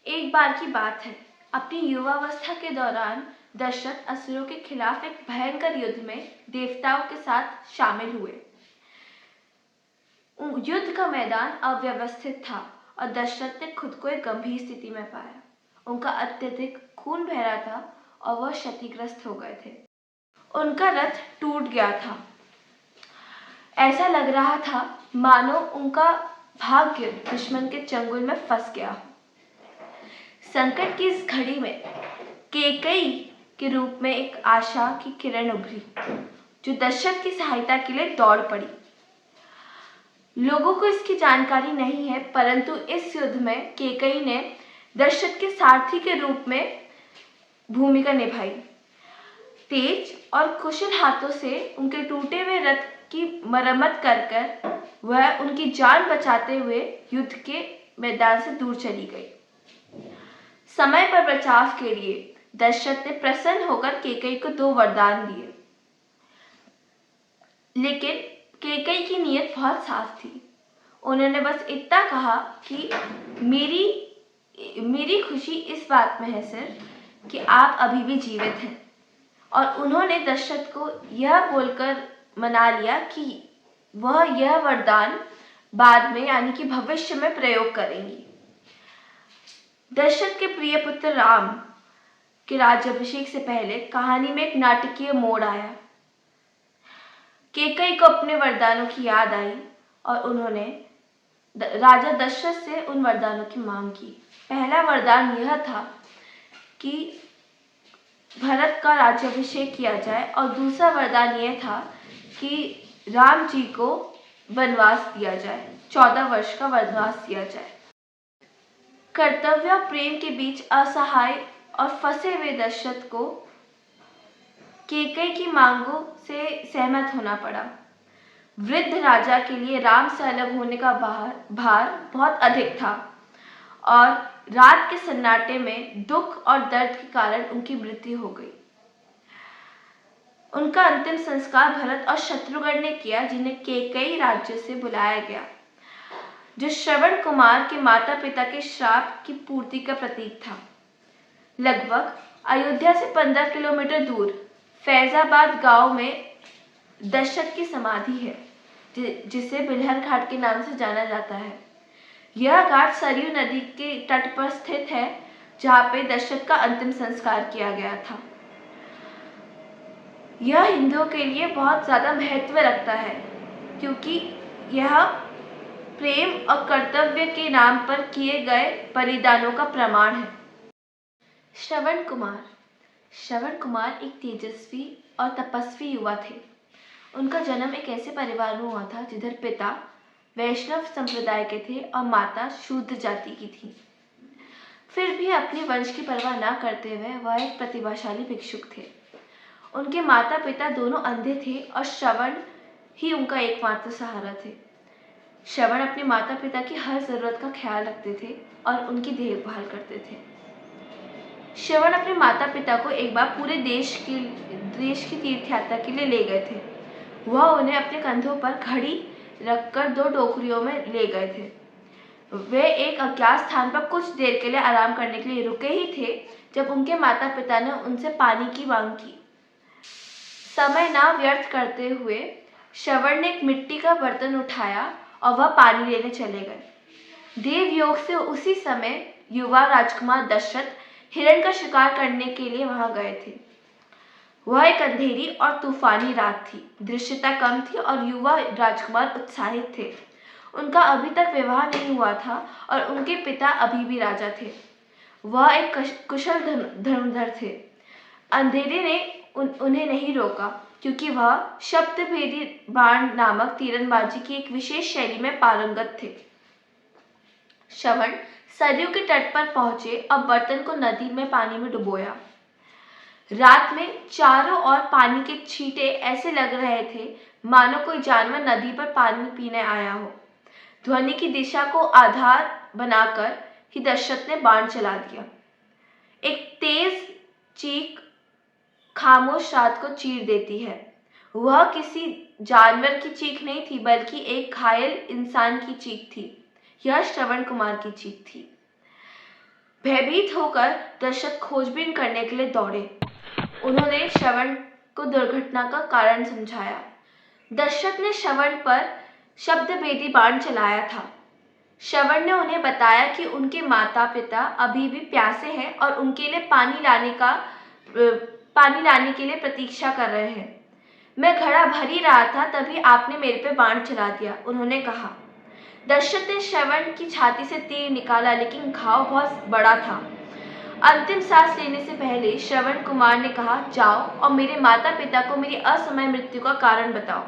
एक बार की बात है, अपनी युवावस्था के दौरान दशरथ असुरों के खिलाफ एक भयंकर युद्ध में देवताओं के साथ शामिल हुए। युद्ध का मैदान अव्यवस्थित था और दशरथ ने खुद को एक गंभीर स्थिति में पाया। उनका अत्यधिक खून बह रहा था और वह क्षतिग्रस्त हो गए थे। उनका रथ टूट गया था। ऐसा लग रहा था मानो उनका भाग्य दुश्मन के चंगुल में फंस गया। संकट की इस घड़ी में कैकेयी के रूप में एक आशा की किरण उभरी, जो दशरथ की सहायता के लिए दौड़ पड़ी। लोगों को इसकी जानकारी नहीं है, परंतु इस युद्ध में कैकेयी ने दशरथ के सारथी के रूप में भूमिका निभाई। तेज और कुशल हाथों से उनके टूटे हुए रथ की मरम्मत कर वह उनकी जान बचाते हुए युद्ध के मैदान से दूर चली गई। समय पर बचाव के लिए दशरथ ने प्रसन्न होकर कैकेयी को 2 वरदान दिए, लेकिन कैकेयी की नीयत बहुत साफ थी। उन्होंने बस इतना कहा कि मेरी खुशी इस बात में है सिर्फ कि आप अभी भी जीवित हैं, और उन्होंने दशरथ को यह बोलकर मना लिया कि वह यह वरदान बाद में यानी कि भविष्य में प्रयोग करेंगी। दशरथ के प्रिय पुत्र राम के राज्याभिषेक से पहले कहानी में एक नाटकीय मोड़ आया। कैकेयी को अपने वरदानों की याद आई और उन्होंने राजा दशरथ से उन वरदानों की मांग की। पहला वरदान यह था कि भरत का राज्याभिषेक किया जाए, और दूसरा वरदान यह था कि राम जी को वनवास दिया जाए, 14 वर्ष का वनवास दिया जाए। कर्तव्य और प्रेम के बीच असहाय और फंसे हुए दशरथ को कैकेयी की मांगों से सहमत होना पड़ा। वृद्ध राजा के लिए राम से अलग होने का भार बहुत अधिक था, और रात के सन्नाटे में दुख और दर्द के कारण उनकी मृत्यु हो गई। उनका अंतिम संस्कार भरत और शत्रुघ्न ने किया, जिन्हें कैकेयी राज्य से बुलाया गया, जो श्रवण कुमार के माता पिता के श्राप की पूर्ति का प्रतीक था। लगभग अयोध्या से 15 किलोमीटर दूर फैजाबाद गांव में दशरथ की समाधि है, जिसे बिलहर घाट के नाम से जाना जाता है। यह घाट सरयू नदी के तट पर स्थित है, जहां पे दशरथ का अंतिम संस्कार किया गया था। यह हिंदुओं के लिए बहुत ज़्यादा महत्व रखता है, क्योंकि यह प्रेम और कर्तव्य के नाम पर किए गए बलिदानों का प्रमाण है। श्रवण कुमार एक तेजस्वी और तपस्वी युवा थे। उनका जन्म एक ऐसे परिवार में हुआ था जिधर पिता वैष्णव संप्रदाय के थे और माता शूद्र जाति की थी। फिर भी अपने वंश की परवाह न करते हुए वह एक प्रतिभाशाली भिक्षुक थे। उनके माता पिता दोनों अंधे थे और श्रवण ही उनका एकमात्र सहारा थे। श्रवण अपने माता पिता की हर जरूरत का ख्याल रखते थे और उनकी देखभाल करते थे। श्रवण अपने माता पिता को एक बार पूरे देश की तीर्थ यात्रा के लिए ले गए थे। वह उन्हें अपने कंधों पर घड़ी रखकर 2 टोकरियों में ले गए थे। वे एक अज्ञात स्थान पर कुछ देर के लिए आराम करने के लिए रुके ही थे जब उनके माता पिता ने उनसे पानी की मांग की। समय ना व्यर्थ करते हुए श्रवण ने एक मिट्टी का बर्तन उठाया और वह पानी लेने चले गए। देवयोग से उसी समय युवा राजकुमार दशरथ हिरण का शिकार करने के लिए वहां गए थे। वह एक अंधेरी और तूफानी रात थी। दृश्यता कम थी और युवा राजकुमार उत्साहित थे। उनका अभी तक विवाह नहीं हुआ था और उनके पिता अभी भी राजा थे। वह एक कुशल धनुर्धर थे। अंधेरे ने उन्हें नहीं रोका, क्योंकि वह शब्दभेदी बाण नामक तीरंदाजी की एक विशेष शैली में पारंगत थे। श्रवण सरयू के तट पर पहुंचे और बर्तन को नदी में पानी में डुबोया। रात में चारों ओर पानी के छींटे ऐसे लग रहे थे मानो कोई जानवर नदी पर पानी पीने आया हो। ध्वनि की दिशा को आधार बनाकर ही दशरथ ने बाण चला दिया। एक तेज चीख खामोश रात को चीर देती है। वह किसी जानवर की चीख नहीं थी, बल्कि एक घायल इंसान की चीख थी। यह श्रवण कुमार की चीख थी। भयभीत होकर दशरथ खोजबीन करने के लिए दौड़े। उन्होंने श्रवण को दुर्घटना का कारण समझाया। दशरथ ने श्रवण पर शब्दभेदी बाण चलाया था। श्रवण ने उन्हें बताया कि उनके माता पिता अभी भी प्यासे हैं और उनके लिए पानी लाने के लिए प्रतीक्षा कर रहे हैं। मैं घड़ा भर ही रहा था, तभी आपने मेरे पे बाण चला दिया, उन्होंने कहा। दशरथ ने श्रवण की छाती से तीर निकाला, लेकिन घाव बहुत बड़ा था। अंतिम सांस लेने से पहले श्रवण कुमार ने कहा, जाओ और मेरे माता पिता को मेरी असमय मृत्यु का कारण बताओ।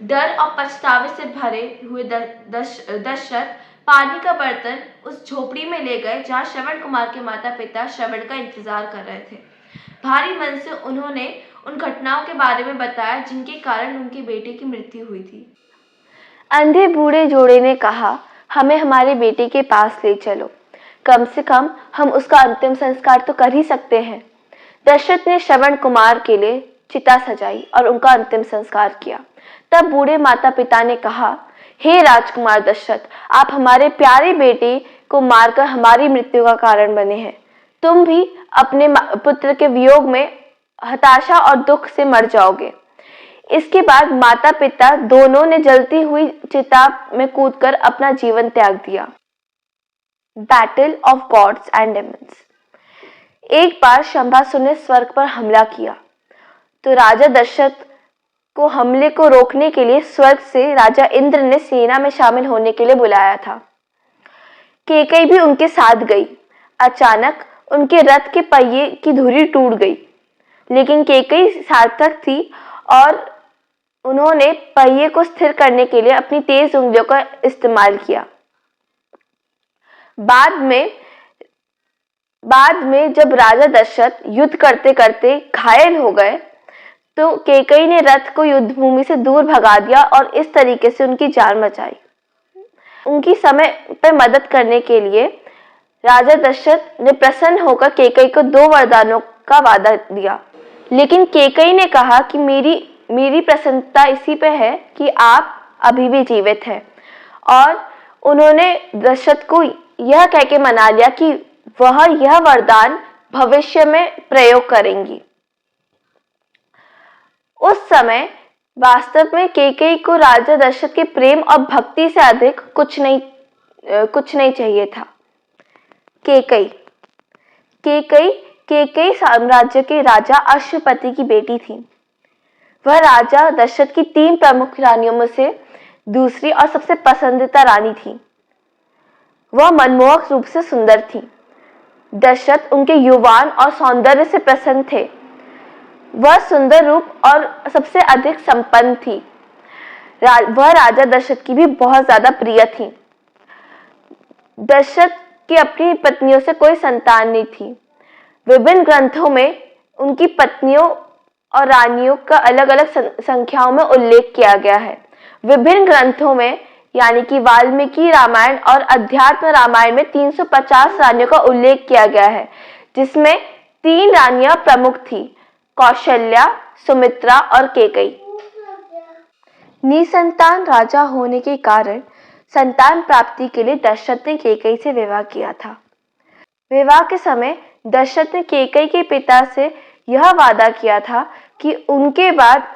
डर और पछतावे से भरे हुए दशरथ पानी का बर्तन उस झोपड़ी में ले गए जहां श्रवण कुमार के माता पिता श्रवण का इंतजार कर रहे थे। भारी मन से उन्होंने उन घटनाओं के बारे में बताया जिनके कारण उनके बेटे की मृत्यु हुई थी। अंधे बूढ़े जोड़े ने कहा, हमें हमारे बेटे के पास ले चलो, कम से कम हम उसका अंतिम संस्कार तो कर ही सकते हैं। दशरथ ने श्रवण कुमार के लिए चिता सजाई और उनका अंतिम संस्कार किया। तब बूढ़े माता पिता ने कहा, हे राजकुमार दशरथ, आप हमारे प्यारे बेटे को मारकर हमारी मृत्यु का कारण बने हैं। तुम भी अपने पुत्र के वियोग में हताशा और दुख से मर जाओगे। इसके बाद माता पिता दोनों ने जलती हुई चिता में कूदकर अपना जीवन त्याग दिया। Battle of gods and Demons. एक बार शंभासुर ने स्वर्ग पर हमला किया, तो राजा दशरथ को हमले को रोकने के लिए स्वर्ग से राजा इंद्र ने सेना में शामिल होने के लिए बुलाया था। कैकेयी भी उनके साथ गई। अचानक उनके रथ के पहिए की धुरी टूट गई, लेकिन कैकेयी सार्थक थी और उन्होंने पहिए को स्थिर करने के लिए अपनी तेज उंगलियों का इस्तेमाल किया। बाद में जब राजा दशरथ युद्ध करते करते घायल हो गए, तो कैकेयी ने रथ को युद्ध भूमि से दूर भगा दिया और इस तरीके से उनकी जान बचाई। उनकी समय पर मदद करने के लिए राजा दशरथ ने प्रसन्न होकर कैकेयी को 2 वरदानों का वादा दिया, लेकिन कैकेयी ने कहा कि मेरी प्रसन्नता इसी पे है कि आप अभी भी जीवित हैं, और उन्होंने दशरथ को यह कह के मना लिया कि वह यह वरदान भविष्य में प्रयोग करेंगी। उस समय वास्तव में कैकेयी को राजा दशरथ के प्रेम और भक्ति से अधिक कुछ नहीं चाहिए था। कैकेयी साम्राज्य के राजा अश्वपति की बेटी थी। वह राजा दशरथ की 3 प्रमुख रानियों में से दूसरी और सबसे पसंदीदा रानी थी। वह मनमोहक रूप से सुंदर थी। दशरथ उनके युवान और सौंदर्य से प्रसन्न थे। वह सुंदर रूप और सबसे अधिक संपन्न थी। वह राजा दशरथ की भी बहुत ज्यादा प्रिय थी। दशरथ की अपनी पत्नियों से कोई संतान नहीं थी। विभिन्न ग्रंथों में उनकी पत्नियों और रानियों का अलग अलग संख्याओं में उल्लेख किया गया है। विभिन्न ग्रंथों में यानी कि वाल्मीकि रामायण और अध्यात्म रामायण में 350 रानियों का उल्लेख किया गया है, जिसमें 3 रानियां प्रमुख थी, कौशल्या, सुमित्रा और कैकेयी। निसंतान राजा होने के कारण संतान प्राप्ति के लिए दशरथ ने कैकेयी से विवाह किया था। विवाह के समय दशरथ ने कैकेयी के पिता से यह वादा किया था कि उनके बाद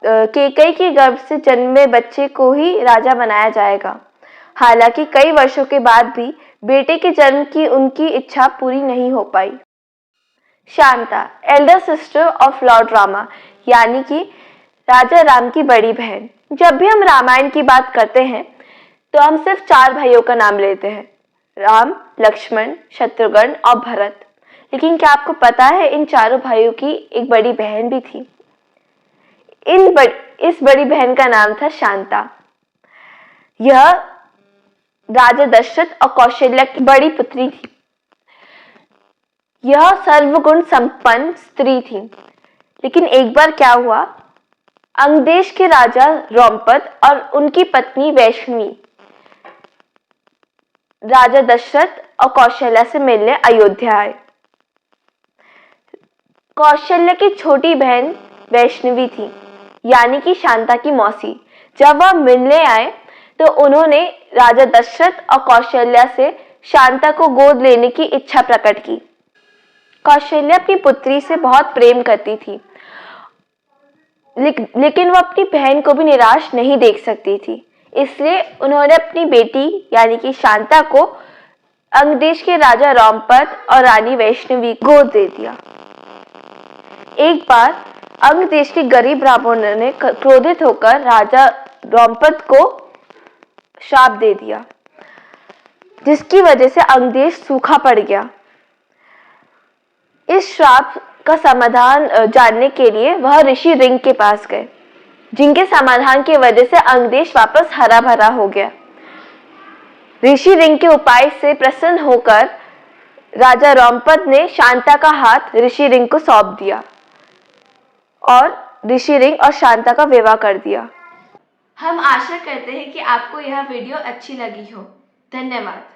कैकेयी के गर्भ से जन्मे बच्चे को ही राजा बनाया जाएगा। हालांकि कई वर्षों के बाद भी बेटे के जन्म की उनकी इच्छा पूरी नहीं हो पाई। Shanta, elder sister of lord Rama, यानी कि राजा राम की बड़ी बहन। जब भी हम रामायण की बात करते हैं तो हम सिर्फ 4 भाइयों का नाम लेते हैं, राम, लक्ष्मण, शत्रुघ्न और भरत। लेकिन क्या आपको पता है इन चारों भाइयों की एक बड़ी बहन भी थी। इस बड़ी बहन का नाम था शांता। यह राजा दशरथ और कौशल्या की बड़ी पुत्री थी। यह सर्वगुण संपन्न स्त्री थी। लेकिन एक बार क्या हुआ, अंगदेश के राजा रोमपद और उनकी पत्नी वैष्णवी राजा दशरथ और कौशल्या से मिलने अयोध्या आए। कौशल्या की छोटी बहन वैष्णवी थी, यानी कि शांता की मौसी। जब वह मिलने आए तो उन्होंने राजा दशरथ और कौशल्या से शांता को गोद लेने की इच्छा प्रकट की। कौशल्या अपनी पुत्री से बहुत प्रेम करती थी, लेकिन वो अपनी बहन को भी निराश नहीं देख सकती थी। इसलिए उन्होंने अपनी बेटी यानी कि शांता को अंगदेश के राजा रोमपद और रानी वैष्णवी को गोद दे दिया। एक बार अंगदेश के गरीब ब्राह्मणों ने क्रोधित होकर राजा रोमपद को श्राप दे दिया, जिसकी वजह से अंगदेश सूखा पड़ गया। इस श्राप का समाधान जानने के लिए वह ऋषि रिंग के पास गए, जिनके समाधान की वजह से अंगदेश वापस हरा भरा हो गया। ऋषि रिंग के उपाय से प्रसन्न होकर राजा रोमपद ने शांता का हाथ ऋषि रिंग को सौंप दिया और ऋषि रिंग और शांता का विवाह कर दिया। हम आशा करते हैं कि आपको यह वीडियो अच्छी लगी हो। धन्यवाद।